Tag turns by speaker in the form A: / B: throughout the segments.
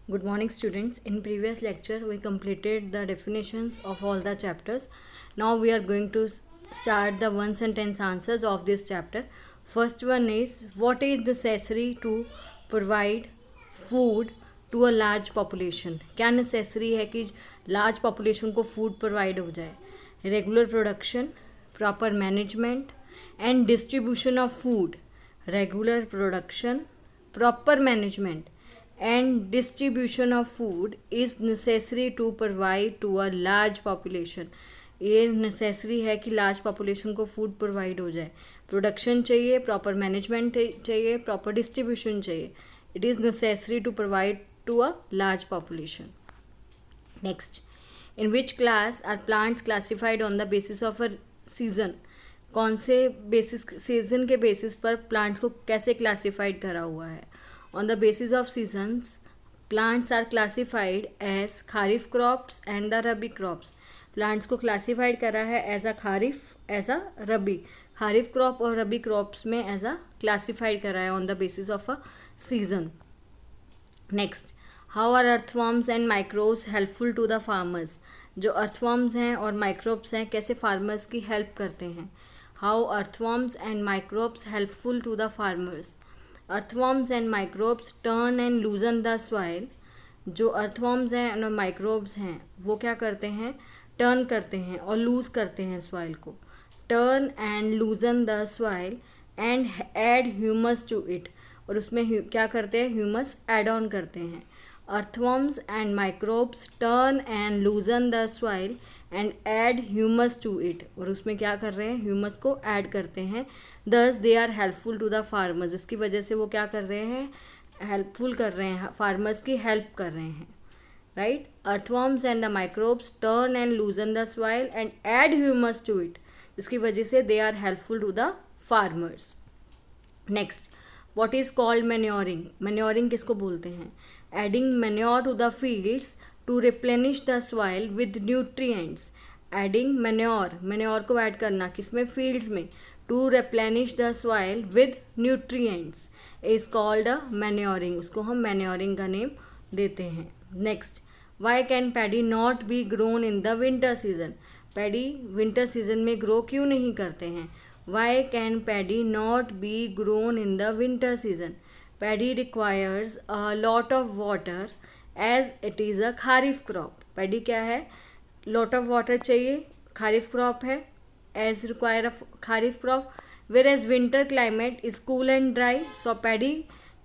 A: Good morning, students. In previous lecture, we completed the definitions of all the chapters. Now we are going to start the one sentence answers of this chapter. First one is, what is necessary to provide food to a large population? क्या necessary है कि large population को food provide हो जाए? Regular production, proper management and distribution of food. Regular production, proper management and distribution of food is necessary to provide to a large population. ये necessary है कि large population को food provide हो जाए. Production चाहिए, proper management चाहिए, proper distribution चाहिए. It is necessary to provide to a large population. Next, in which class are plants classified on the basis of a season? कौन से basis, season के basis पर plants को कैसे classified करा हुआ है? On the basis of seasons, plants are classified as kharif crops and the rabi crops. Plants को classified करा है as a kharif, as a rabi. Kharif crop और rabi crops में as a classified करा है on the basis of a season. Next, how are earthworms and microbes helpful to the farmers? जो earthworms हैं और microbes हैं कैसे farmers की help करते हैं? How earthworms and microbes helpful to the farmers? Earthworms and microbes turn and loosen the soil. जो earthworms हैं और माइक्रोब्स हैं वो क्या करते हैं? टर्न करते हैं और लूज़ करते हैं सॉइल को. Turn and loosen the soil and add humus to it. और उसमें क्या करते हैं? ह्यूमस ऐड ऑन करते हैं. Earthworms and microbes turn and loosen the soil and add humus to it. और उसमें क्या कर रहे हैं? ह्यूमस को ऐड करते हैं. Thus they are helpful to the farmers. इसकी वजह से वो क्या कर रहे हैं? हेल्पफुल कर रहे हैं, फार्मर्स की हेल्प कर रहे हैं. Right? Earthworms and the microbes turn and loosen the soil and add humus to it. इसकी वजह से they are helpful to the farmers. Next, what is called manuring? Manuring किसको बोलते हैं? Adding manure to the fields to replenish the soil with nutrients. Adding manure, manure को add करना किसमें? Fields में. to replenish the soil with nutrients is called a manuring. उसको हम manuring का नेम देते हैं. Next, why can paddy not be grown in the winter season? Paddy winter season में ग्रो क्यों नहीं करते हैं? Why can paddy not be grown in the winter season? Paddy requires a lot of water as it is a kharif crop. Paddy क्या है? lot of water चाहिए, kharif crop है. As require a kharif crop, whereas winter climate is cool and dry, so paddy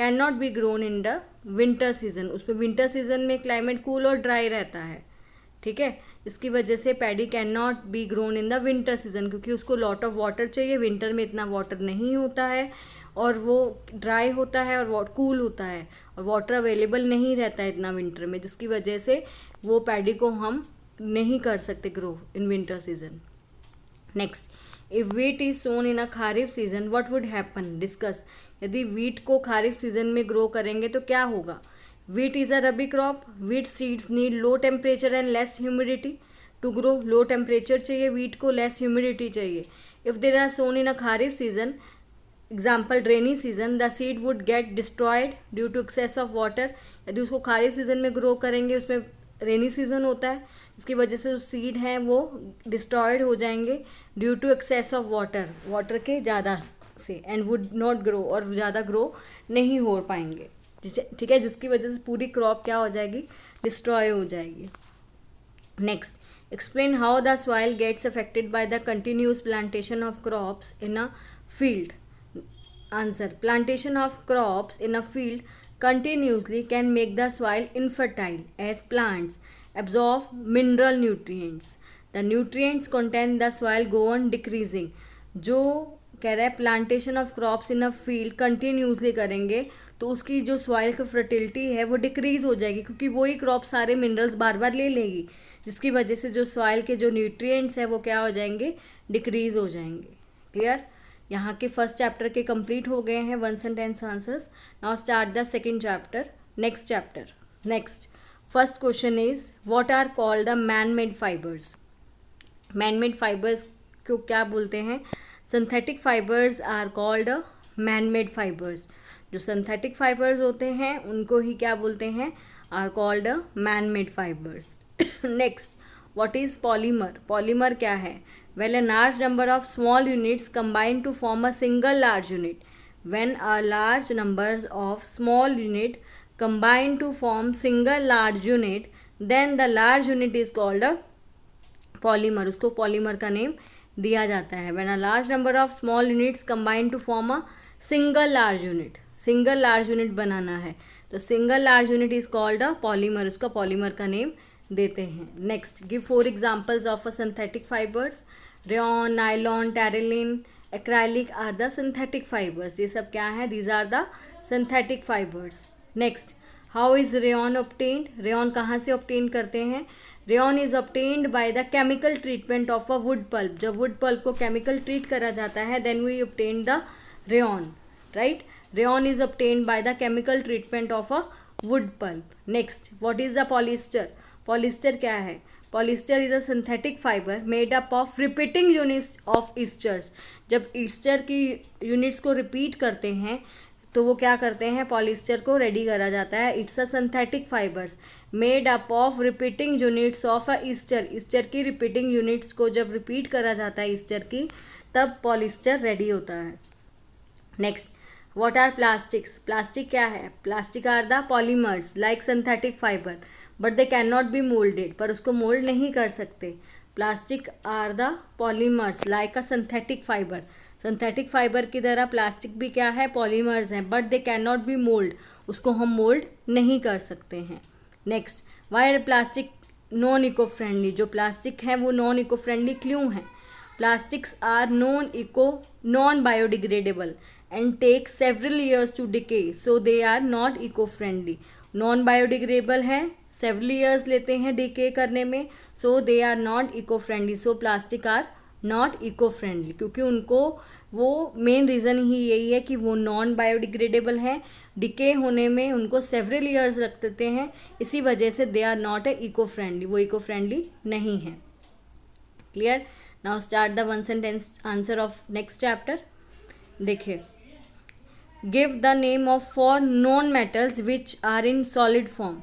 A: cannot be grown in the winter season. उसमें winter season में climate cool और dry रहता है. ठीक है, इसकी वजह से paddy can not B grown in the winter season, क्योंकि उसको लॉट ऑफ वाटर चाहिए. विंटर में इतना वाटर नहीं होता है और वो ड्राई होता है और कूल होता है और वाटर अवेलेबल नहीं रहता है इतना विंटर में, जिसकी वजह से वो पैडी को हम नहीं कर सकते grow in winter season. Next, if wheat is sown in a kharif season what would happen? Discuss. यदि वीट को खारिफ सीजन में ग्रो करेंगे तो क्या होगा? Wheat is a rabi crop. Wheat seeds need low temperature and less humidity to grow. Low temperature चाहिए wheat को, less humidity चाहिए. If there are sown in a kharif season, example rainy season, the seed would get destroyed due to excess of water. यदि उसको kharif season में grow करेंगे, उसमें rainy season होता है, इसकी वजह से जो सीड हैं वो डिस्ट्रॉयड हो जाएंगे due to excess of water, water के ज़्यादा से, एंड वुड नॉट ग्रो, और ज़्यादा ग्रो नहीं हो पाएंगे. ठीक है, जिसकी वजह से पूरी क्रॉप क्या हो जाएगी? डिस्ट्रॉय हो जाएगी. Next, explain how the soil gets affected by the continuous plantation of crops in a field. Answer, plantation of crops in a field continuously can make the soil infertile as plants absorb mineral nutrients. The nutrients content the soil go on decreasing. जो कह रहा है plantation of crops in a field continuously करेंगे तो उसकी जो soil की fertility है वो डिक्रीज हो जाएगी, क्योंकि वही क्रॉप सारे मिनरल्स बार बार ले लेगी, जिसकी वजह से जो सॉइल के जो न्यूट्रिएंट्स है वो क्या हो जाएंगे? डिक्रीज हो जाएंगे. क्लियर? यहाँ के फर्स्ट चैप्टर के कंप्लीट हो गए हैं one sentence answers. Now start the second chapter. Next chapter. Next, first question is, what are called the man made fibres? Man made fibres को क्या बोलते हैं? Synthetic fibres are called man made fibres. जो synthetic fibres होते हैं उनको ही क्या बोलते हैं? are called man-made fibers. Next, what is polymer? Polymer क्या है? Well, a large number of small units combine to form a single large unit. When a large numbers of small unit combine to form single large unit, then the large unit is called a polymer. उसको polymer का name दिया जाता है. When a large number of small units combine to form a single large unit, single large unit बनाना है तो single large unit is called a polymer. उसका polymer का name देते हैं. Next, give 4 examples of a synthetic fibers. Rayon, nylon, terylene, acrylic are the synthetic fibers. ये सब क्या है? These are the synthetic fibers. Next, how is rayon obtained? rayon कहाँ से obtain करते हैं? rayon is obtained by the chemical treatment of a wood pulp. जब wood pulp को chemical treat करा जाता है then we obtain the rayon, right? rayon is obtained by the chemical treatment of a wood pulp. Next, what is the polyester? polyester क्या है? polyester is a synthetic fiber made up of repeating units of esters. जब ester की units को repeat करते हैं तो वो क्या करते हैं? पॉलिस्टर को रेडी करा जाता है. It's a synthetic fibres made up of repeating units of a Easter. Easter की रिपीटिंग यूनिट्स को जब रिपीट करा जाता है ईस्टर की तब पॉलिस्टर रेडी होता है. Next, what are plastics? Plastic क्या है? Plastic are the polymers like synthetic fibre but they can not be moulded. पर उसको मोल्ड नहीं कर सकते. Plastic are the polymers like a synthetic fibre. Synthetic fibre की तरह प्लास्टिक भी क्या है? पॉलीमर्स हैं but they can not be mould. उसको हम मोल्ड नहीं कर सकते हैं. Next, why are plastic non eco friendly? जो प्लास्टिक हैं वो नॉन इको फ्रेंडली क्यों हैं? Plastics are non biodegradable and take several years to decay so they are not eco friendly. Non biodegradable है, सेवरल ईयर्स लेते हैं decay करने में, so they are not eco friendly. So plastic are not eco friendly क्योंकि उनको वो main reason ही यही है कि वो नॉन बायोडिग्रेडेबल हैं. डिके होने में उनको सेवरल ईयर्स लग देते हैं, इसी वजह से they are not a eco friendly. वो इको फ्रेंडली नहीं है. Clear? Now start the 1 sentence answer of next chapter. देखिए, give the name of 4 non metals which are in solid form.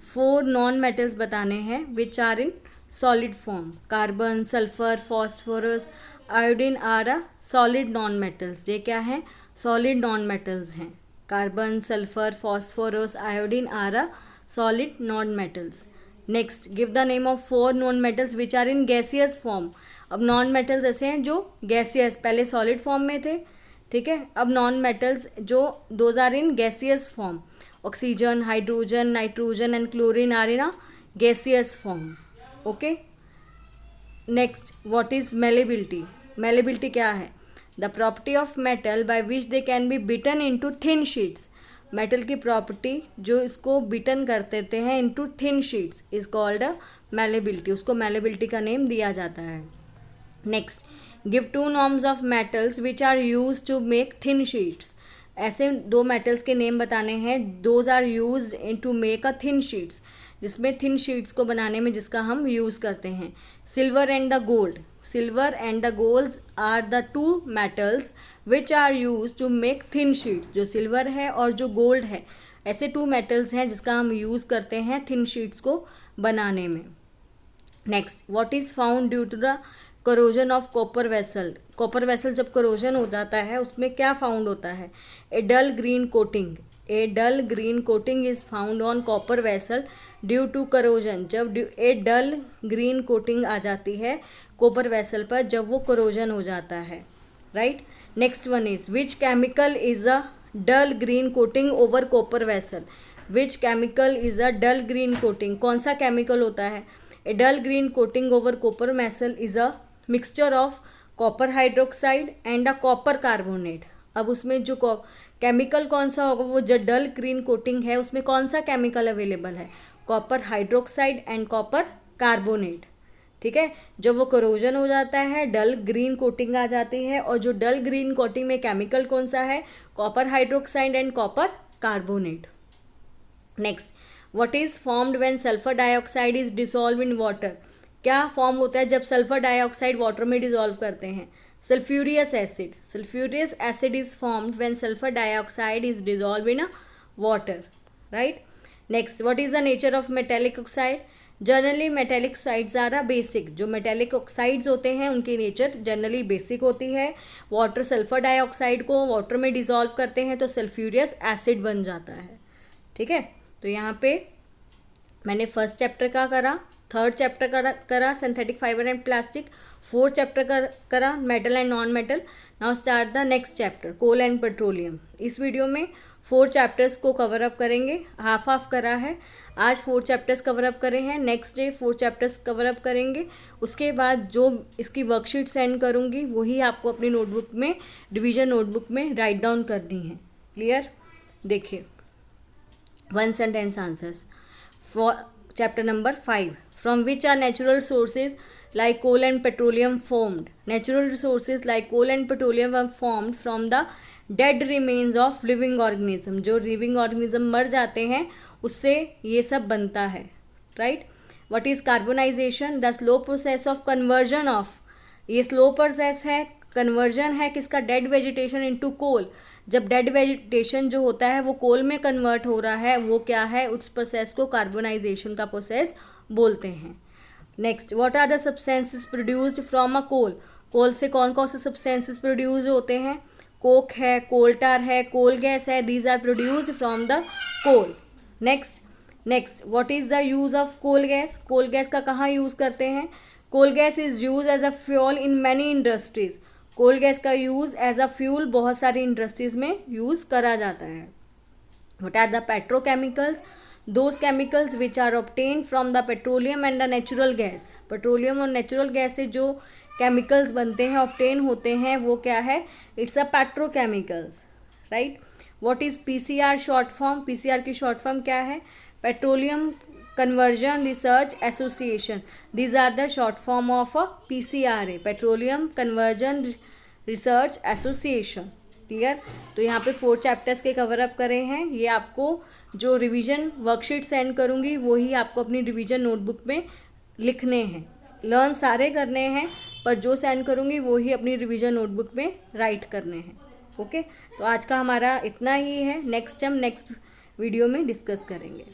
A: 4 non metals बताने हैं which are in solid form. Carbon, sulfur, phosphorus, iodine are a solid non-metals. ये क्या है? solid non-metals हैं. Carbon, sulfur, phosphorus, iodine are a solid non-metals. Next, give the name of 4 non-metals which are in gaseous form. अब non-metals ऐसे हैं जो gaseous, पहले solid form में थे, ठीक है. अब non-metals जो those are in gaseous form. Oxygen, hydrogen, nitrogen and chlorine are in a gaseous form. Okay. Next, what is malleability? Malleability क्या है? The property of metal by which they can be beaten into thin sheets. Metal की property जो इसको beaten कर देते हैं into thin sheets is called a malleability. उसको malleability का नेम दिया जाता है. Next, give 2 norms of metals which are use to make thin sheets. ऐसे 2 मेटल्स के नेम बताने हैं. Those are use to make a thin sheets, जिसमें थिन शीट्स को बनाने में जिसका हम यूज़ करते हैं. Silver and the gold. Silver and the golds are the 2 metals which are use to make thin sheets. जो सिल्वर है और जो गोल्ड है ऐसे 2 मेटल्स हैं जिसका हम यूज़ करते हैं थिन शीट्स को बनाने में. Next, what is found due to the corrosion of copper vessel. Copper vessel जब करोजन हो जाता है उसमें क्या फाउंड होता है? A dull green coating. A dull green coating is found on copper vessel due to corrosion. जब a dull green coating आ जाती है कॉपर वेसल पर जब वो करोजन हो जाता है, right. Next one is which chemical is a dull green coating over copper vessel. Which chemical is a dull green coating. कौन सा केमिकल होता है? A dull green coating over copper vessel is a mixture of copper hydroxide and a copper carbonate. अब उसमें जो chemical कौन सा होगा? वो जो डल ग्रीन कोटिंग है उसमें कौन सा केमिकल अवेलेबल है? Copper hydroxide and copper carbonate. ठीक है. जब वो करोजन हो जाता है डल ग्रीन कोटिंग आ जाती है और जो डल ग्रीन कोटिंग में केमिकल कौन सा है? Copper hydroxide and copper carbonate. Next, what is formed when sulphur dioxide is dissolve in water. क्या फॉर्म होता है जब सल्फर डाइऑक्साइड वाटर में डिसॉल्व करते हैं? Sulphurous acid. Sulphurous acid is formed when sulphur dioxide is dissolve in a water, right. Next, what is the nature of metallic oxide? Generally metallic oxides are a basic, जो metallic oxides होते हैं उनकी nature generally basic होती है. Water sulphur dioxide को water में dissolve करते हैं तो सल्फ्यूरियस एसिड बन जाता है. ठीक है, तो यहाँ पे मैंने फर्स्ट चैप्टर का करा, थर्ड चैप्टर करा synthetic fibre and plastic, fourth chapter करा metal and non metal. Now start the next chapter, coal and petroleum. इस वीडियो में 4 चैप्टर्स को कवर अप करेंगे, हाफ करा है. आज 4 चैप्टर्स कवर अप करे हैं, next day 4 chapters cover up करेंगे. उसके बाद जो इसकी वर्कशीट सेंड करूँगी वही आपको अपनी नोटबुक में, डिवीजन नोटबुक में राइट डाउन करनी है. क्लियर? देखिए, 1 sentence answers for chapter number 5. From which are natural sources like coal and petroleum formed? Natural resources like coal and petroleum are formed from the dead remains of living organism. जो living organism मर जाते हैं उससे ये सब बनता है. Right? What is carbonization? The slow process of conversion of. ये slow process है, कन्वर्जन है किसका? Dead vegetation into coal. जब डेड वेजिटेशन जो होता है वो कोल में कन्वर्ट हो रहा है, वो क्या है? उस प्रोसेस को कार्बोनाइजेशन का प्रोसेस बोलते हैं. Next, what are the substances produced from a coal? Coal से कौन कौन से सब्सटेंसेस प्रोड्यूस होते हैं? कोक है, कोल टार है, कोल गैस है. These are produced from the coal. Next, what is the use of coal gas? Coal gas का कहाँ यूज़ करते हैं? Coal gas is use as a fuel in many industries. Coal gas का use as a fuel बहुत सारी industries में use करा जाता है. What are the petrochemicals? Those chemicals which are obtained from the petroleum and the natural gas. Petroleum और natural gas से जो केमिकल्स बनते हैं, ऑब्टेन होते हैं, वो क्या है? It's a petrochemicals. Right? What is PCR short form? PCR की शॉर्ट फॉर्म क्या है? Petroleum conversion research association. These are the short form of a PCRA, petroleum conversion research association. Clear? तो यहाँ पे 4 चैप्टर्स के कवर अप करे हैं. ये आपको जो रिवीजन वर्कशीट सेंड करूँगी वही आपको अपनी रिवीजन नोटबुक में लिखने हैं. लर्न सारे करने हैं, पर जो सेंड करूँगी वही अपनी रिवीजन नोटबुक में राइट करने हैं. ओके, तो आज का हमारा इतना ही है. नेक्स्ट हम नेक्स्ट वीडियो में डिस्कस करेंगे.